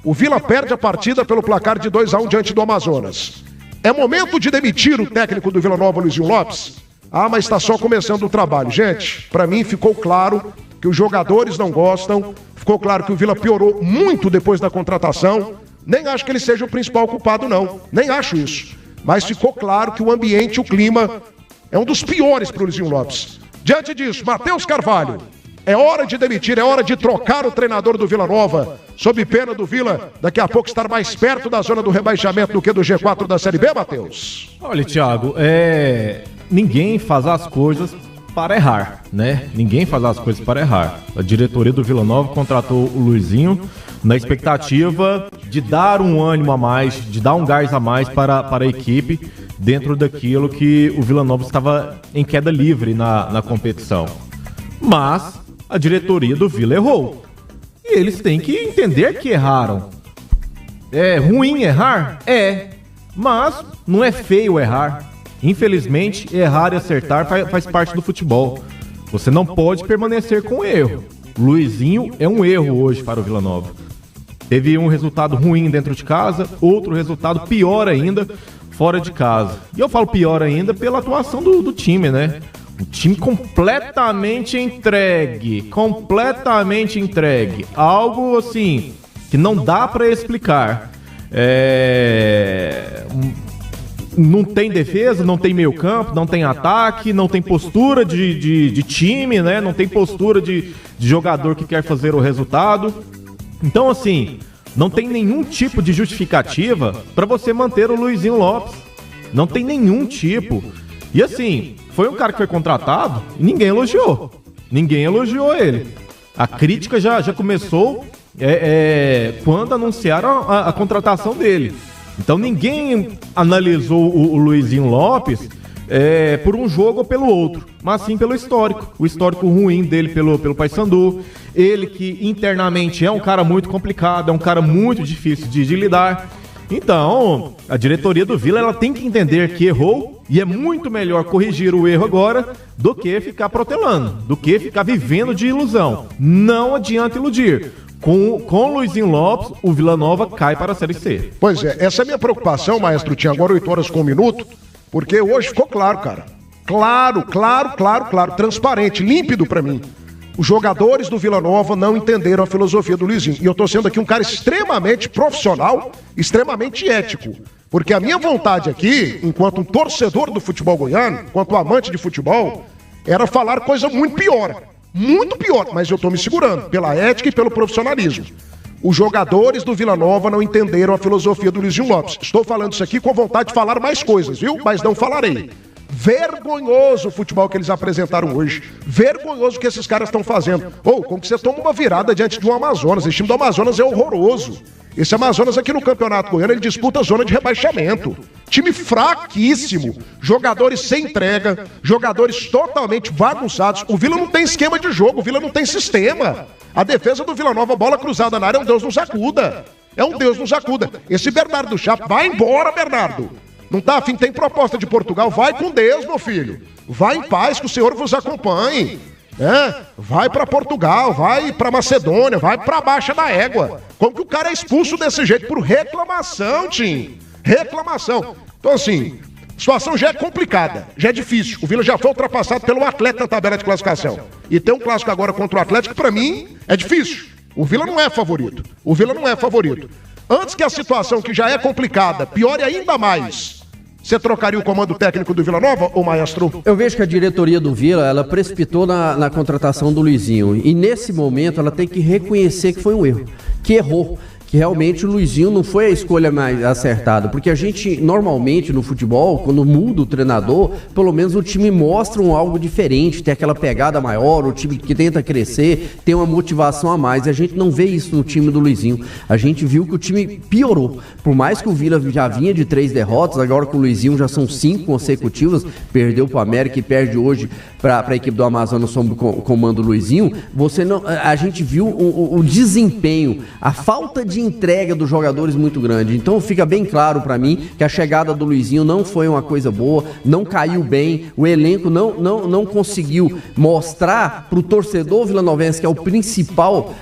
O Vila perde a partida pelo placar de 2-1 diante do Amazonas. É momento de demitir o técnico do Vila Nova, Luizinho Lopes? Ah, mas está só começando o trabalho. Gente, para mim ficou claro que os jogadores não gostam, ficou claro que o Vila piorou muito depois da contratação. Nem acho que ele seja o principal culpado, não. Nem acho isso. Mas ficou claro que o ambiente, o clima, é um dos piores para o Luizinho Lopes. Diante disso, Matheus Carvalho, é hora de demitir, é hora de trocar o treinador do Vila Nova, sob pena do Vila daqui a pouco estar mais perto da zona do rebaixamento do que do G4 da Série B, Matheus? Olha, Thiago, ninguém faz as coisas para errar, né? Ninguém faz as coisas para errar. A diretoria do Vila Nova contratou o Luizinho na expectativa de dar um ânimo a mais, de dar um gás a mais para a equipe dentro daquilo que o Vila Nova estava em queda livre na competição. Mas a diretoria do Vila errou. E eles têm que entender que erraram. É ruim errar? É. Mas não é feio errar. Infelizmente, errar e acertar faz parte do futebol. Você não pode permanecer com erro. Luizinho é um erro hoje para o Vila Nova. Teve um resultado ruim dentro de casa, outro resultado pior ainda fora de casa. E eu falo pior ainda pela atuação do time, né? O time completamente entregue. Algo assim que não dá para explicar. Não tem defesa, não tem meio campo, não tem ataque, não tem postura de time, né? Não tem postura de jogador que quer fazer o resultado. Então, assim, não tem nenhum tipo de justificativa para você manter o Luizinho Lopes. Não tem nenhum tipo. E assim, foi um cara que foi contratado e ninguém elogiou. Ninguém elogiou ele. A crítica já começou quando anunciaram a contratação dele. Então ninguém analisou o Luizinho Lopes por um jogo ou pelo outro, mas sim pelo histórico. O histórico ruim dele pelo Paysandu. Ele que internamente é um cara muito complicado, é um cara muito difícil de lidar. Então, a diretoria do Vila ela tem que entender que errou e é muito melhor corrigir o erro agora do que ficar protelando, do que ficar vivendo de ilusão. Não adianta iludir. Com o Luizinho Lopes, o Vila Nova cai para a Série C. Pois é, essa é a minha preocupação, maestro. Tinha agora 8 horas com 1 minuto, porque hoje ficou claro, cara. Claro, transparente, límpido para mim. Os jogadores do Vila Nova não entenderam a filosofia do Luizinho. E eu tô sendo aqui um cara extremamente profissional, extremamente ético. Porque a minha vontade aqui, enquanto um torcedor do futebol goiano, enquanto amante de futebol, era falar coisa muito pior. Muito pior, mas eu tô me segurando, pela ética e pelo profissionalismo. Os jogadores do Vila Nova não entenderam a filosofia do Luizinho Lopes. Estou falando isso aqui com vontade de falar mais coisas, viu? Mas não falarei. Vergonhoso o futebol que eles apresentaram hoje. Vergonhoso o que esses caras estão fazendo. Como que você toma uma virada diante de um Amazonas? Esse time do Amazonas é horroroso. Esse Amazonas aqui no Campeonato Goiano, ele disputa a zona de rebaixamento. Time fraquíssimo. Jogadores sem entrega. Jogadores totalmente bagunçados. O Vila não tem esquema de jogo. O Vila não tem sistema. A defesa do Vila Nova, bola cruzada na área, é um Deus nos acuda. É um Deus nos acuda. Esse Bernardo Chapo, vai embora, Bernardo. Não tá afim, tem proposta de Portugal, vai com Deus, meu filho. Vai em paz, que o Senhor vos acompanhe. Vai pra Portugal, vai pra Macedônia, vai pra Baixa da Égua. Como que o cara é expulso desse jeito? Por reclamação, Tim. Reclamação. Então, assim, a situação já é complicada, já é difícil. O Vila já foi ultrapassado pelo Atlético na tabela de classificação. E tem um clássico agora contra o Atlético, que pra mim é difícil. O Vila não é favorito. Antes que a situação, que já é complicada, piore ainda mais, você trocaria o comando técnico do Vila Nova, ô maestro? Eu vejo que a diretoria do Vila, ela precipitou na contratação do Luizinho. E nesse momento ela tem que reconhecer que foi um erro, que errou. Que realmente o Luizinho não foi a escolha mais acertada, porque a gente, normalmente no futebol, quando muda o treinador, pelo menos o time mostra algo diferente, tem aquela pegada maior, o time que tenta crescer, tem uma motivação a mais, e a gente não vê isso no time do Luizinho. A gente viu que o time piorou, por mais que o Vila já vinha de 3 derrotas, agora com o Luizinho já são 5 consecutivas, perdeu para o América e perde hoje para a equipe do Amazonas sob o comando do Luizinho. A gente viu o desempenho, a falta de entrega dos jogadores muito grande. Então fica bem claro para mim que a chegada do Luizinho não foi uma coisa boa, não caiu bem, o elenco não conseguiu mostrar para o torcedor vilanovense, que é o principal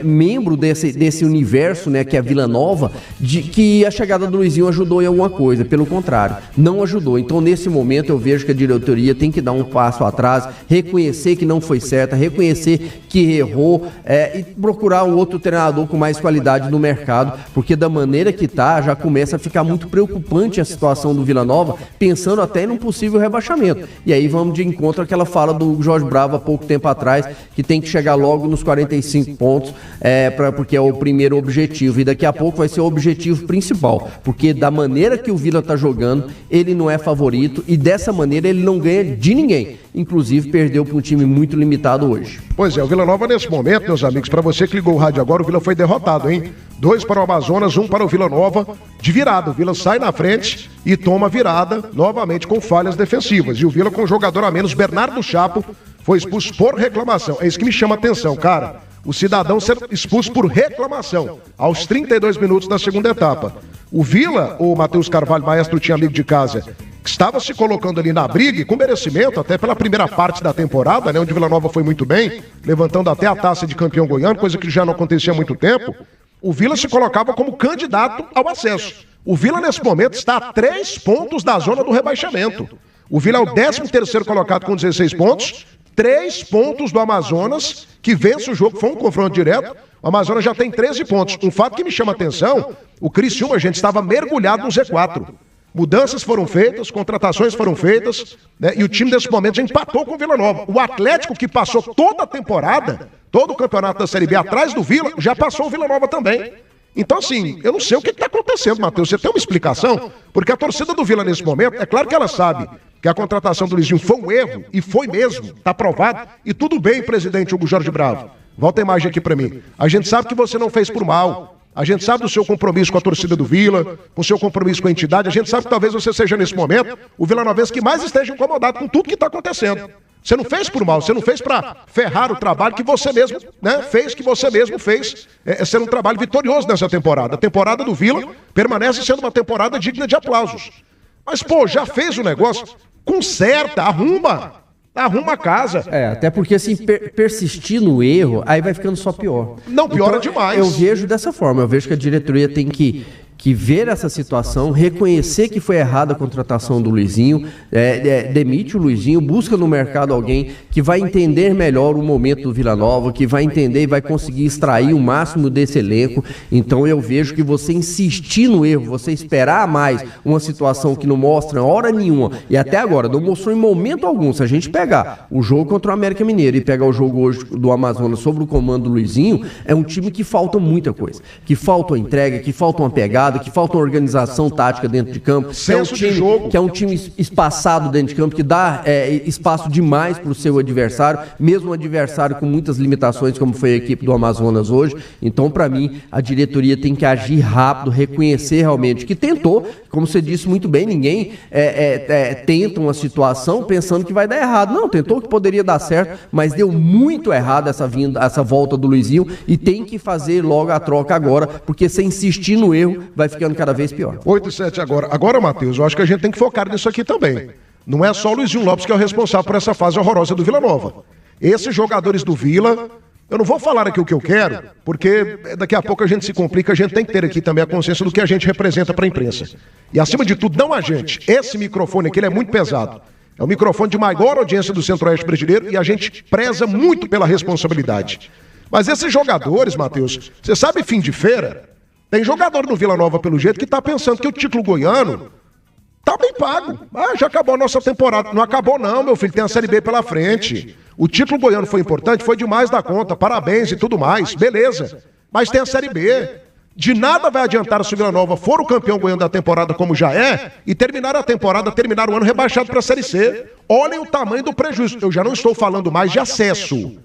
membro desse universo, né, que é a Vila Nova, de que a chegada do Luizinho ajudou em alguma coisa. Pelo contrário, não ajudou. Então nesse momento eu vejo que a diretoria tem que dar um passo atrás, reconhecer que não foi certa, reconhecer que errou e procurar um outro treinador com mais qualidade no mercado, porque da maneira que tá, já começa a ficar muito preocupante a situação do Vila Nova, pensando até em um possível rebaixamento. E aí vamos de encontro àquela fala do Jorge Bravo há pouco tempo atrás, que tem que chegar logo nos 45 pontos, porque é o primeiro objetivo, e daqui a pouco vai ser o objetivo principal, porque da maneira que o Vila tá jogando, ele não é favorito, e dessa maneira ele não ganha de ninguém. Inclusive perdeu para um time muito limitado hoje. Pois é, o Vila Nova nesse momento, meus amigos, para você que ligou o rádio agora, o Vila foi derrotado, hein? 2 para o Amazonas, 1 para o Vila Nova, de virada. O Vila sai na frente e toma virada, novamente com falhas defensivas. E o Vila com um jogador a menos, Bernardo Chapo, foi expulso por reclamação. É isso que me chama a atenção, cara. O cidadão ser expulso por reclamação, aos 32 minutos da segunda etapa. O Vila, o Matheus Carvalho, maestro, tinha amigo de casa, estava se colocando ali na briga, e com merecimento, até pela primeira parte da temporada, né, onde o Vila Nova foi muito bem, levantando até a taça de campeão goiano, coisa que já não acontecia há muito tempo. O Vila se colocava como candidato ao acesso. O Vila, nesse momento, está a 3 pontos da zona do rebaixamento. O Vila é o 13º colocado com 16 pontos, 3 pontos do Amazonas, que vence o jogo, foi um confronto direto. O Amazonas já tem 13 pontos. Um fato que me chama a atenção, o Criciúma, gente, estava mergulhado no Z4. Mudanças foram feitas, contratações foram feitas, né, e o time nesse momento já empatou com o Vila Nova. O Atlético, que passou toda a temporada, todo o campeonato da Série B atrás do Vila, já passou o Vila Nova também. Então, assim, eu não sei o que está acontecendo, Matheus. Você tem uma explicação? Porque a torcida do Vila nesse momento, é claro que ela sabe que a contratação do Luizinho foi um erro, e foi mesmo, está provado. E tudo bem, presidente Hugo Jorge Bravo. Volta a imagem aqui para mim. A gente sabe que você não fez por mal. A gente sabe do seu compromisso com a torcida do Vila, com o seu compromisso com a entidade. A gente sabe que talvez você seja, nesse momento, o vilanovense que mais esteja incomodado com tudo que está acontecendo. Você não fez por mal, você não fez para ferrar o trabalho que você mesmo, né, fez, que você mesmo fez ser um trabalho vitorioso nessa temporada. A temporada do Vila permanece sendo uma temporada digna de aplausos. Mas, pô, já fez o negócio, conserta, arruma a casa. Até porque assim, persistir no erro, aí vai ficando só pior. Não, piora então, demais. Eu vejo dessa forma, eu vejo que a diretoria tem que ver essa situação, reconhecer que foi errada a contratação do Luizinho, demite o Luizinho, busca no mercado alguém que vai entender melhor o momento do Vila Nova, que vai entender e vai conseguir extrair o máximo desse elenco. Então eu vejo que você insistir no erro, você esperar mais uma situação que não mostra hora nenhuma, e até agora não mostrou em momento algum. Se a gente pegar o jogo contra o América Mineiro e pegar o jogo hoje do Amazonas sob o comando do Luizinho, é um time que falta muita coisa, que falta uma entrega, que falta uma pegada, que falta uma organização tática dentro de campo, que é um time espaçado dentro de campo, que dá espaço demais para o seu adversário, mesmo um adversário com muitas limitações, como foi a equipe do Amazonas hoje. Então, para mim, a diretoria tem que agir rápido, reconhecer realmente que tentou, como você disse muito bem, ninguém tenta uma situação pensando que vai dar errado. Não, tentou que poderia dar certo, mas deu muito errado essa volta do Luizinho, e tem que fazer logo a troca agora, porque se insistir no erro, vai ficando cada vez pior. 8-7 agora. Agora, Matheus, eu acho que a gente tem que focar nisso aqui também. Não é só o Luizinho Lopes que é o responsável por essa fase horrorosa do Vila Nova. Esses jogadores do Vila, eu não vou falar aqui o que eu quero, porque daqui a pouco a gente se complica, a gente tem que ter aqui também a consciência do que a gente representa para a imprensa. E acima de tudo, não a gente. Esse microfone aqui, ele é muito pesado. É o microfone de maior audiência do Centro-Oeste brasileiro, e a gente preza muito pela responsabilidade. Mas esses jogadores, Matheus, você sabe, fim de feira, tem jogador no Vila Nova, pelo jeito, que está pensando que o título goiano tá bem pago. Já acabou a nossa temporada. Não acabou não, meu filho, tem a Série B pela frente. O título goiano foi importante, foi demais da conta, parabéns e tudo mais, beleza. Mas tem a Série B. De nada vai adiantar se o Vila Nova for o campeão goiano da temporada, como já é, e terminar o ano rebaixado para a Série C. Olhem o tamanho do prejuízo. Eu já não estou falando mais de acesso.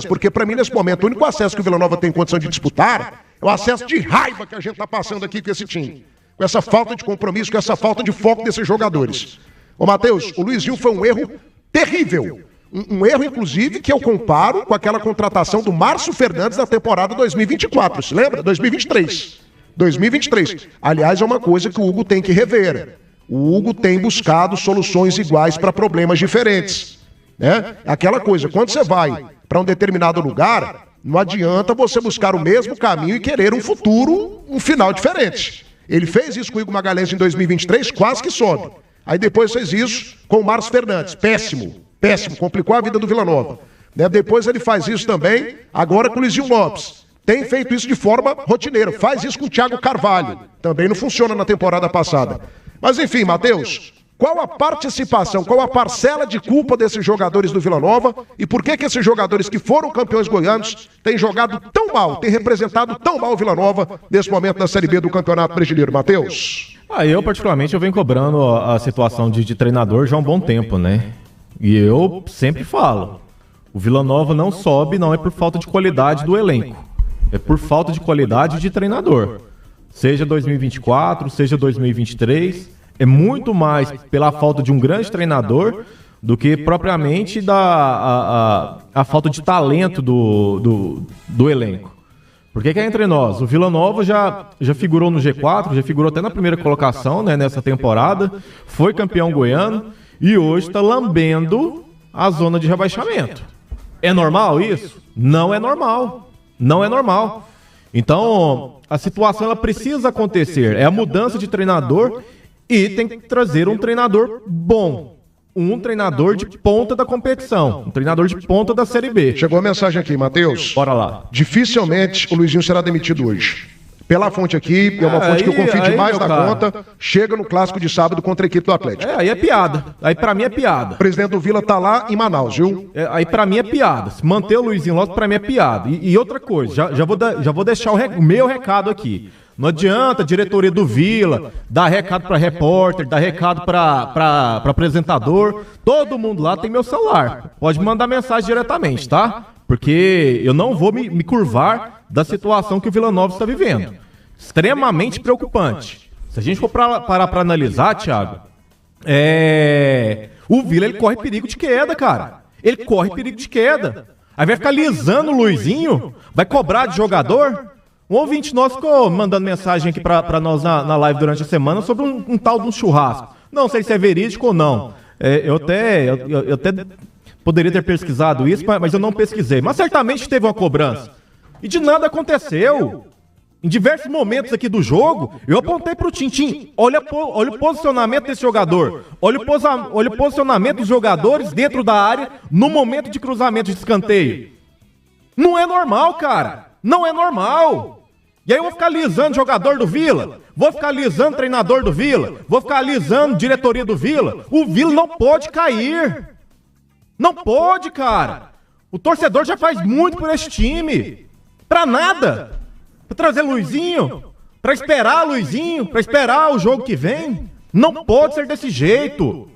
Porque para mim, nesse momento, o único acesso que o Vila Nova tem condição de disputar é o acesso de raiva que a gente está passando aqui com esse time. Com essa falta de compromisso, com essa falta de foco desses jogadores. Ô, Matheus, o Luizinho foi um erro terrível. Um erro, inclusive, que eu comparo com aquela contratação do Márcio Fernandes na temporada 2024, se lembra? 2023. Aliás, é uma coisa que o Hugo tem que rever. O Hugo tem buscado soluções iguais para problemas diferentes. Né? Aquela coisa, quando você vai para um determinado lugar, não adianta você buscar o mesmo caminho e querer um futuro, um final diferente. Ele fez isso com o Igor Magalhães em 2023, quase que sobe. Aí depois fez isso com o Márcio Fernandes, péssimo, complicou a vida do Vila Nova. Né? Depois ele faz isso também, agora com o Luizinho Lopes. Tem feito isso de forma rotineira, faz isso com o Thiago Carvalho. Também não funciona na temporada passada. Mas enfim, Matheus, qual a participação, qual a parcela de culpa desses jogadores do Vila Nova e por que esses jogadores que foram campeões goianos têm jogado tão mal, têm representado tão mal o Vila Nova nesse momento da Série B do Campeonato Brasileiro, Matheus? Eu particularmente venho cobrando a situação de treinador já há um bom tempo, né? E eu sempre falo, o Vila Nova não sobe, não é por falta de qualidade do elenco, é por falta de qualidade de treinador. Seja 2024, seja 2023, é muito mais pela falta de um grande treinador do que propriamente a falta de talento do elenco. Porque que é entre nós, o Vila Nova já figurou no G4, já figurou até na primeira colocação, né, nessa temporada, foi campeão goiano e hoje está lambendo a zona de rebaixamento. É normal isso? Não é normal. Não é normal. Então, a situação ela precisa acontecer. É a mudança de treinador e tem que trazer um treinador bom. Um treinador de ponta da competição. Um treinador de ponta da Série B. Chegou a mensagem aqui, Matheus. Bora lá. Dificilmente o Luizinho será demitido hoje. Pela fonte aqui, é uma fonte que eu confio demais na conta, chega no clássico de sábado contra a equipe do Atlético. Aí é piada. Aí pra mim é piada. O presidente do Vila tá lá em Manaus, viu? Aí pra mim é piada. Se manter o Luizinho Lopes, pra mim é piada. E outra coisa, já vou deixar o meu recado aqui. Não adianta a diretoria do Vila dar recado pra repórter, dar recado pra apresentador. Todo mundo lá tem meu celular. Pode mandar mensagem diretamente, tá? Porque eu não vou me curvar da situação que o Vila Nova está vivendo. Extremamente preocupante. Se a gente for parar pra analisar, Thiago, o Vila ele corre perigo de queda, cara. Ele corre perigo de queda. Aí vai ficar lisando o Luizinho? Vai cobrar de jogador? Um ouvinte nosso ficou mandando mensagem aqui pra nós na live durante a semana sobre um tal de um churrasco. Não sei se é verídico ou não. Eu até poderia ter pesquisado isso, mas eu não pesquisei. Mas certamente teve uma cobrança. E de nada aconteceu. Em diversos momentos aqui do jogo, eu apontei pro Tintim. Olha o posicionamento desse jogador. Olha o posicionamento dos jogadores dentro da área no momento de cruzamento de escanteio. Não é normal, cara. Não é normal. E aí eu vou ficar alisando jogador do Vila, vou ficar alisando treinador do Vila, vou ficar alisando diretoria do Vila. O Vila não pode cair. Não pode, cara. O torcedor já faz muito por esse time. Pra nada. Pra trazer Luizinho, pra esperar Luizinho, pra esperar o jogo que vem. Não pode ser desse jeito.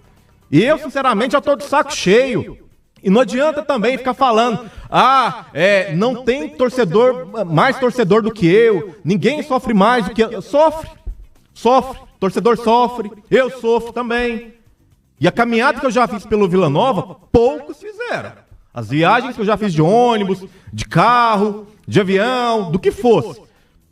E eu, sinceramente, já tô de saco cheio. E não adianta também ficar falando, não tem torcedor, mais torcedor do que eu, ninguém sofre mais do que eu. Sofre, torcedor sofre, eu sofro também. E a caminhada que eu já fiz pelo Vila Nova, poucos fizeram. As viagens que eu já fiz de ônibus, de carro, de avião, do que fosse,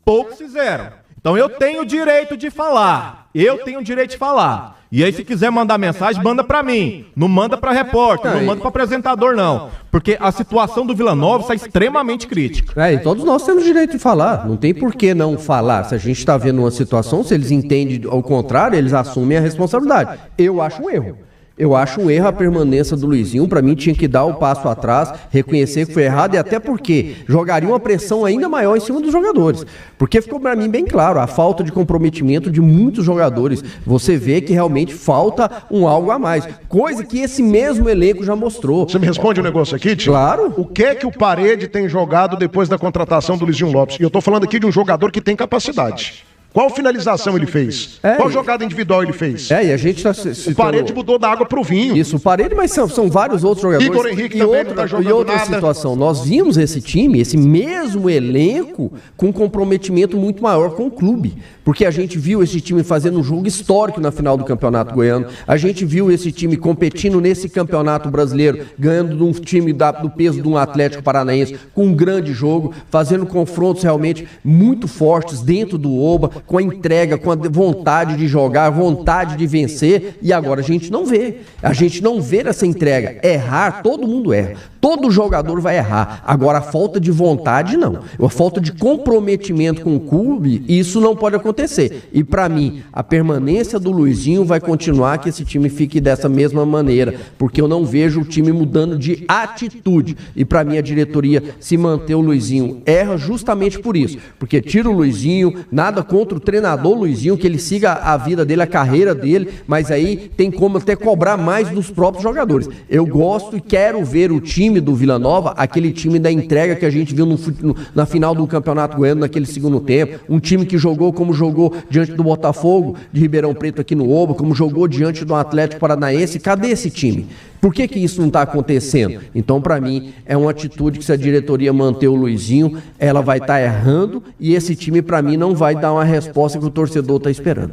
poucos fizeram. Então eu tenho o direito de falar, E aí se quiser mandar mensagem, manda pra mim, não manda pra repórter, não manda pra apresentador não. Porque a situação do Vila Nova está extremamente crítica. E todos nós temos direito de falar, não tem por que não falar. Se a gente está vendo uma situação, se eles entendem ao contrário, eles assumem a responsabilidade. Eu acho um erro. Eu acho um erro a permanência do Luizinho. Pra mim tinha que dar o passo atrás, reconhecer que foi errado e até porque jogaria uma pressão ainda maior em cima dos jogadores. Porque ficou pra mim bem claro a falta de comprometimento de muitos jogadores. Você vê que realmente falta um algo a mais. Coisa que esse mesmo elenco já mostrou. Você me responde um negócio aqui, tio? Claro. O que é que o Parede tem jogado depois da contratação do Luizinho Lopes? E eu tô falando aqui de um jogador que tem capacidade. Qual finalização ele fez? Qual jogada individual ele fez? E a gente tá O Parede mudou da água pro vinho. Isso, o Parede, mas são vários outros jogadores. Igor Henrique também não tá jogando e outra nada. situação, nós vimos esse time, esse mesmo elenco, com um comprometimento muito maior com o clube. Porque a gente viu esse time fazendo um jogo histórico na final do Campeonato Goiano. A gente viu esse time competindo nesse Campeonato Brasileiro, ganhando de um time do peso de um Atlético Paranaense, com um grande jogo, fazendo confrontos realmente muito fortes dentro do Oba, com a entrega, com a vontade de jogar, vontade de vencer, e agora a gente não vê. A gente não vê essa entrega. Errar, todo mundo erra. Todo jogador vai errar. Agora, a falta de vontade, não. A falta de comprometimento com o clube, isso não pode acontecer. E, para mim, a permanência do Luizinho vai continuar que esse time fique dessa mesma maneira, porque eu não vejo o time mudando de atitude. E, para mim, a diretoria, se manter o Luizinho, erra justamente por isso. Porque tira o Luizinho, nada contra o treinador Luizinho, que ele siga a vida dele, a carreira dele, mas aí tem como até cobrar mais dos próprios jogadores. Eu gosto e quero ver o time do Vila Nova, aquele time da entrega que a gente viu na final do Campeonato Goiano, naquele segundo tempo, um time que jogou como jogou diante do Botafogo de Ribeirão Preto aqui no Oba, como jogou diante do Atlético Paranaense. Cadê esse time? Por que isso não está acontecendo? Então, para mim, é uma atitude que, se a diretoria manter o Luizinho, ela vai estar errando, e esse time, para mim, não vai dar uma resposta que o torcedor está esperando.